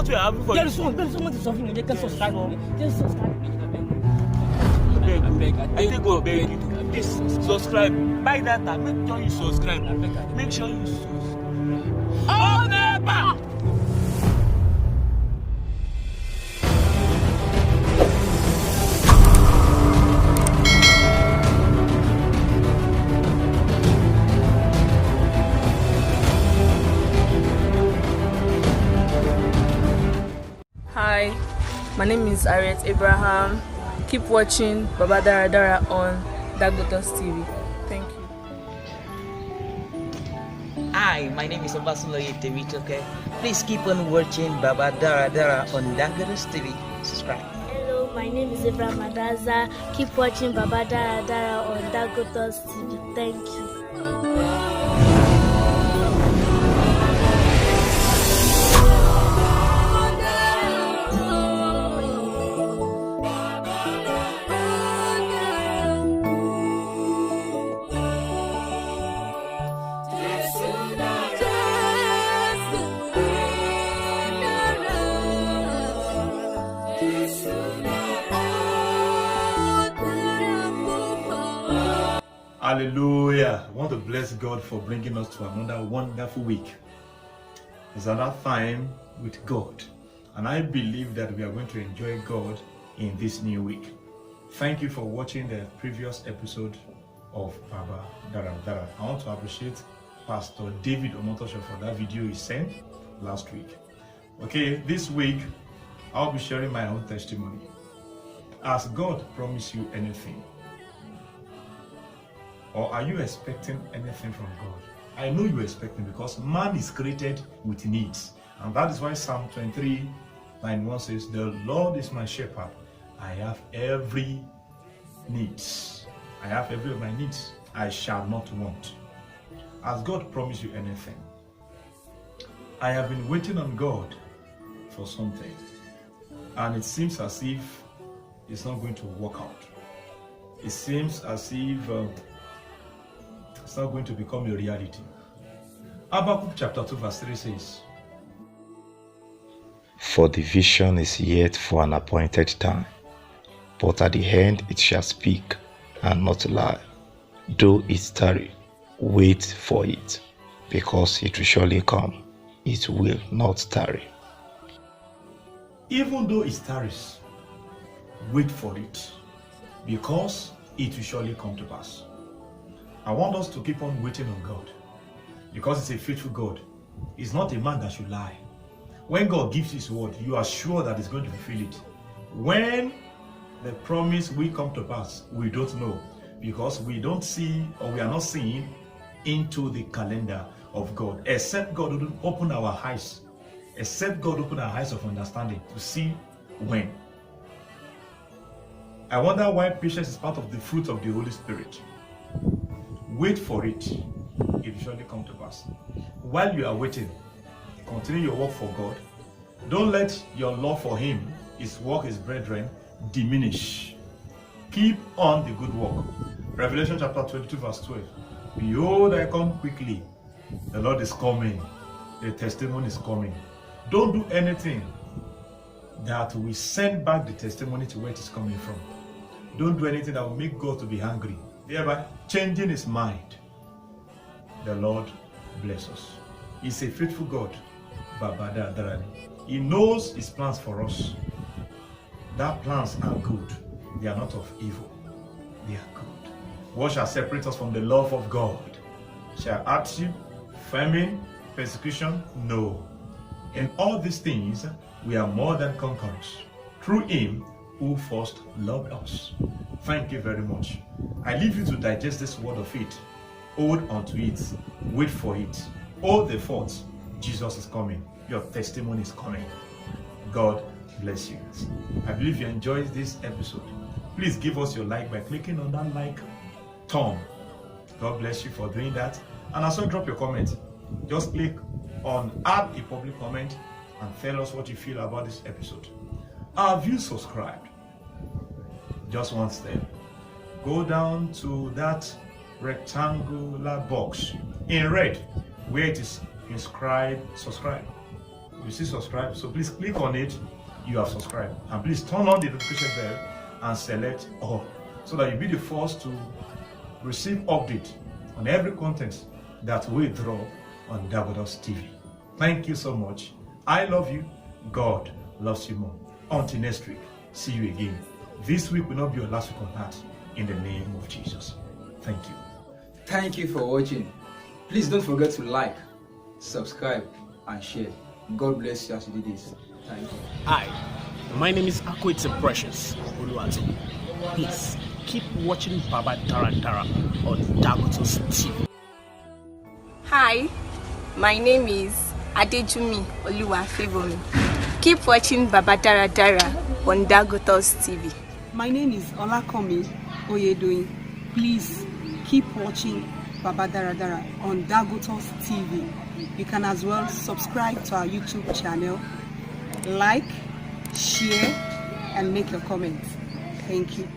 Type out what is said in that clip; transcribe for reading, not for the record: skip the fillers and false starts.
what we are having for there is someone is suffering. They can subscribe. Just subscribe. I think go beg you. Please subscribe. Buy data. Make sure you subscribe. Make sure you subscribe. Oh, never. Hi, my name is Harriet Abraham. Keep watching Baba Daradara on DAGOTUS TV. Thank you. Hi, my name is Bamiloye. Please keep on watching Baba Daradara on DAGOTUS TV. Subscribe. Hello, my name is Evom. Keep watching Baba Daradara on DAGOTUS TV. Thank you. Hallelujah. I want to bless God for bringing us to another wonderful week. It's another time with God. And I believe that we are going to enjoy God in this new week. Thank you for watching the previous episode of Baba Daradara. I want to appreciate Pastor David Omotosho for that video he sent last week. Okay, this week I'll be sharing my own testimony. Has God promised you anything? Or are you expecting anything from God? I know you're expecting because man is created with needs. And that is why Psalm 23:9:1 says, the Lord is my shepherd. I have every needs. I have every of my needs. I shall not want. Has God promised you anything? I have been waiting on God for something. And it seems as if it's not going to work out. It seems as if it's not going to become a reality. Habakkuk chapter 2 verse 3 says, For the vision is yet for an appointed time, but at the end it shall speak and not lie. Though it tarry, wait for it, because it will surely come. It will not tarry. Even though it tarries, wait for it, because it will surely come to pass. I want us to keep on waiting on God, because it's a faithful God. He's not a man that should lie. When God gives his word, you are sure that he's going to fulfill it. When the promise will come to pass, we don't know, because we don't see, or we are not seeing into the calendar of God, except God will open our eyes, except God open our eyes of understanding to see when. I wonder why patience is part of the fruit of the Holy Spirit. Wait for it. It will surely come to pass. While you are waiting, continue your work for God. Don't let your love for him, his work, his brethren, diminish. Keep on the good work. Revelation chapter 22 verse 12. Behold, I come quickly. The Lord is coming. The testimony is coming. Don't do anything that will send back the testimony to where it is coming from. Don't do anything that will make God to be angry, thereby changing his mind. The Lord bless us. He's a faithful God. Baba Daradara. He knows his plans for us. That plans are good. They are not of evil. They are good. What shall separate us from the love of God? Shall hardship, famine, persecution? No. In all these things, we are more than conquerors through him who first loved us. Thank you very much. I leave you to digest this word of faith. Hold on to it. Wait for it. Hold the fort. Jesus is coming. Your testimony is coming. God bless you. I believe you enjoyed this episode. Please give us your like by clicking on that like thumb. God bless you for doing that. And also drop your comment. Just click on add a public comment and tell us what you feel about this episode. Have you subscribed? Just one step. Go down to that rectangular box in red where it is inscribed subscribe. You see subscribe. So please click on it. You have subscribed. And please turn on the notification bell and select all so that you'll be the first to receive update on every content that we drop on DAGOTUS TV. Thank you so much. I love you. God loves you more. Until next week, see you again. This week will not be your last week on earth. In the name of Jesus. Thank you. Thank you for watching. Please don't forget to like, subscribe, and share. God bless you as you do this. Thank you. Hi, my name is Akwete Precious Oluwato. Please keep watching Baba Daradara on DAGOTUS TV. Hi, my name is Adejumi Oluwafevomi. Keep watching Baba Daradara on DAGOTUS TV. My name is Olakomi Oyedoyin. Please keep watching Baba Daradara on DAGOTUS TV. You can as well subscribe to our YouTube channel, like, share, and make your comments. Thank you.